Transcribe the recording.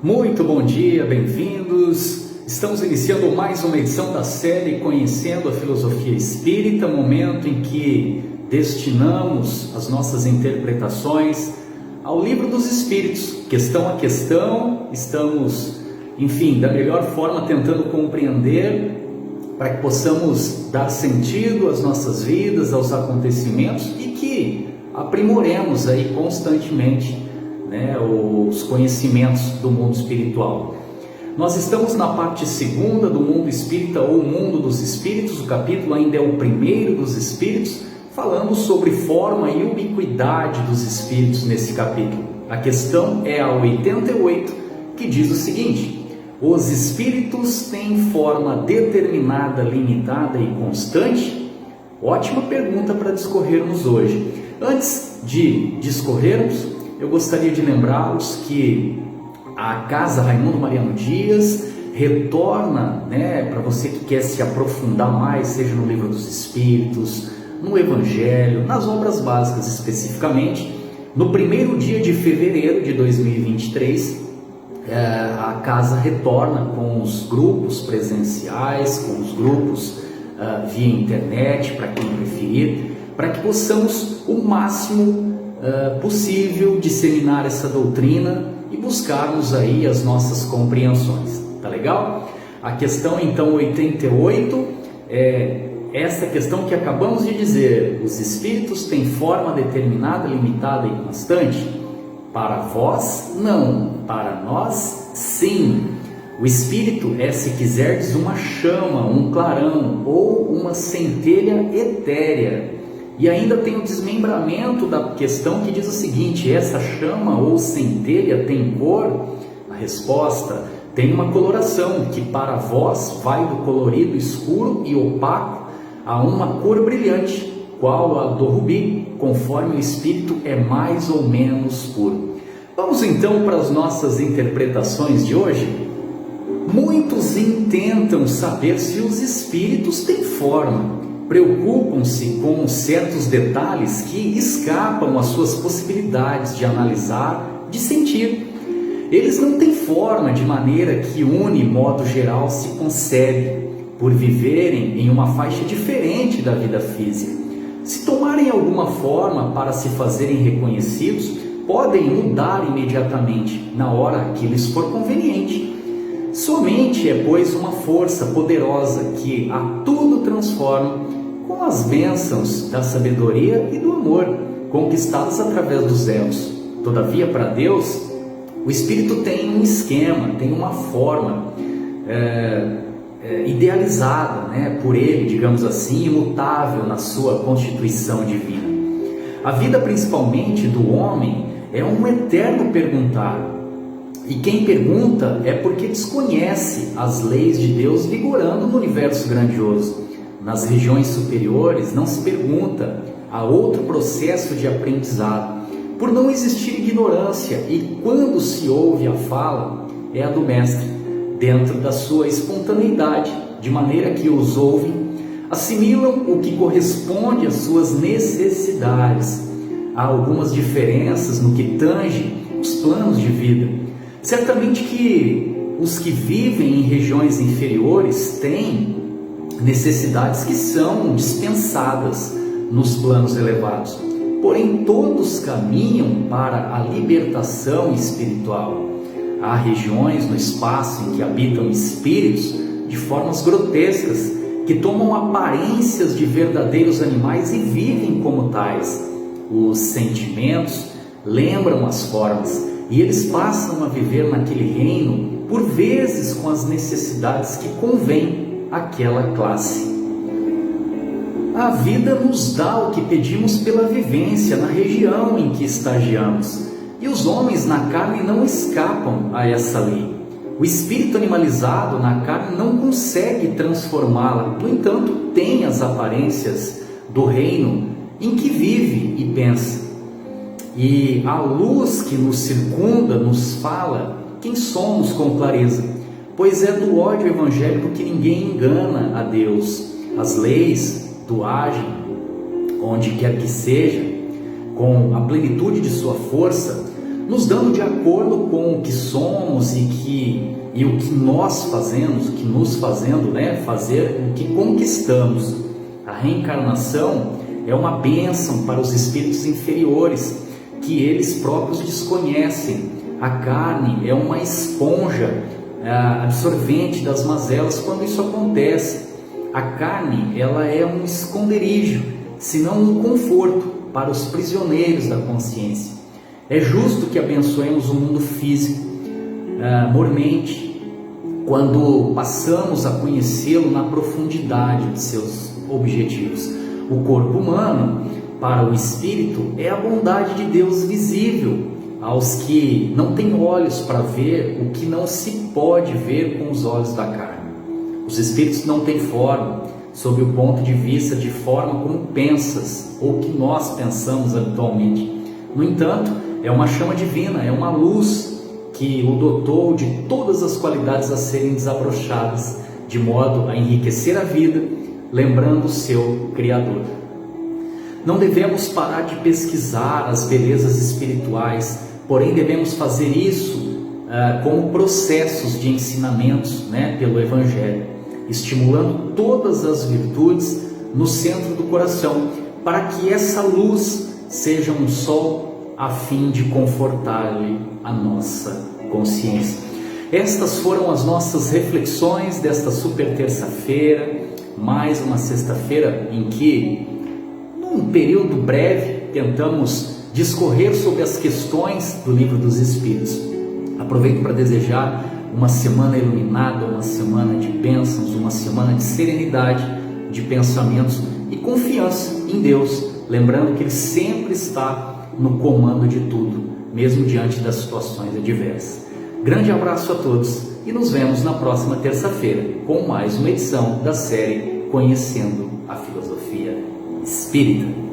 Muito bom dia, bem-vindos. Estamos iniciando mais uma edição da série Conhecendo a Filosofia Espírita, momento em que destinamos as nossas interpretações ao Livro dos Espíritos, questão a questão. Estamos, da melhor forma tentando compreender para que possamos dar sentido às nossas vidas, aos acontecimentos e que aprimoremos aí constantemente os conhecimentos do mundo espiritual. Nós estamos na parte segunda do mundo espírita ou mundo dos espíritos. O capítulo ainda é o primeiro dos espíritos, falando sobre forma e ubiquidade dos espíritos nesse capítulo. A questão é a 88, que diz o seguinte: os espíritos têm forma determinada, limitada e constante? Ótima pergunta para discorrermos hoje. Antes de discorrermos, eu gostaria de lembrá-los que a Casa Raimundo Mariano Dias retorna, para você que quer se aprofundar mais, seja no Livro dos Espíritos, no Evangelho, nas obras básicas especificamente, no primeiro dia de fevereiro de 2023, a casa retorna com os grupos presenciais, com os grupos via internet, para quem preferir, para que possamos o máximo possível disseminar essa doutrina e buscarmos aí as nossas compreensões. Tá legal? A questão então 88 é essa questão que acabamos de dizer: os espíritos têm forma determinada, limitada e constante? Para vós, não. Para nós, sim. O espírito é, se quiserdes, uma chama, um clarão ou uma centelha etérea. E ainda tem o desmembramento da questão que diz o seguinte: essa chama ou centelha tem cor? A resposta: tem uma coloração que para vós vai do colorido escuro e opaco a uma cor brilhante, qual a do rubi, conforme o espírito é mais ou menos puro. Vamos então para as nossas interpretações de hoje. Muitos intentam saber se os espíritos têm forma. Preocupam-se com certos detalhes que escapam às suas possibilidades de analisar, de sentir. Eles não têm forma de maneira que une modo geral se concebe, por viverem em uma faixa diferente da vida física. Se tomarem alguma forma para se fazerem reconhecidos, podem mudar imediatamente, na hora que lhes for conveniente. Somente é, pois, uma força poderosa que a tudo transforma, com as bênçãos da sabedoria e do amor, conquistados através dos elos. Todavia, para Deus, o Espírito tem um esquema, tem uma forma idealizada, por Ele, digamos assim, imutável na sua constituição divina. A vida, principalmente do homem, é um eterno perguntar. E quem pergunta é porque desconhece as leis de Deus vigorando no universo grandioso. Nas regiões superiores não se pergunta, há outro processo de aprendizado, por não existir ignorância, e quando se ouve a fala, é a do mestre, dentro da sua espontaneidade, de maneira que os ouvem, assimilam o que corresponde às suas necessidades. Há algumas diferenças no que tange os planos de vida. Certamente que os que vivem em regiões inferiores têm necessidades que são dispensadas nos planos elevados. Porém, todos caminham para a libertação espiritual. Há regiões no espaço em que habitam espíritos de formas grotescas, que tomam aparências de verdadeiros animais e vivem como tais. Os sentimentos lembram as formas, e eles passam a viver naquele reino, por vezes com as necessidades que convém àquela classe. A vida nos dá o que pedimos pela vivência na região em que estagiamos, e os homens na carne não escapam a essa lei. O espírito animalizado na carne não consegue transformá-la, no entanto, tem as aparências do reino em que vive e pensa. E a luz que nos circunda nos fala quem somos com clareza, pois é do ódio evangélico que ninguém engana a Deus. As leis do agem, onde quer que seja, com a plenitude de sua força, nos dando de acordo com o que somos fazemos e o que nós fazemos, o que nos fazendo, fazer o que conquistamos. A reencarnação é uma bênção para os espíritos inferiores, que eles próprios desconhecem. A carne é uma esponja absorvente das mazelas quando isso acontece. A carne, ela é um esconderijo, se não um conforto para os prisioneiros da consciência. É justo que abençoemos o mundo físico mormente, quando passamos a conhecê-lo na profundidade de seus objetivos. O corpo humano, para o espírito, é a bondade de Deus visível aos que não têm olhos para ver o que não se pode ver com os olhos da carne. Os espíritos não têm forma, sob o ponto de vista de forma como pensas, ou que nós pensamos habitualmente. No entanto, é uma chama divina, é uma luz que o dotou de todas as qualidades a serem desabrochadas, de modo a enriquecer a vida, lembrando o seu Criador. Não devemos parar de pesquisar as belezas espirituais, porém devemos fazer isso como processos de ensinamentos pelo Evangelho, estimulando todas as virtudes no centro do coração, para que essa luz seja um sol a fim de confortar-lhe a nossa consciência. Estas foram as nossas reflexões desta super terça-feira, mais uma sexta-feira em que, num período breve, tentamos discorrer sobre as questões do Livro dos Espíritos. Aproveito para desejar uma semana iluminada, uma semana de bênçãos, uma semana de serenidade, de pensamentos e confiança em Deus, lembrando que Ele sempre está no comando de tudo, mesmo diante das situações adversas. Grande abraço a todos e nos vemos na próxima terça-feira com mais uma edição da série Conhecendo a Filosofia Espírita.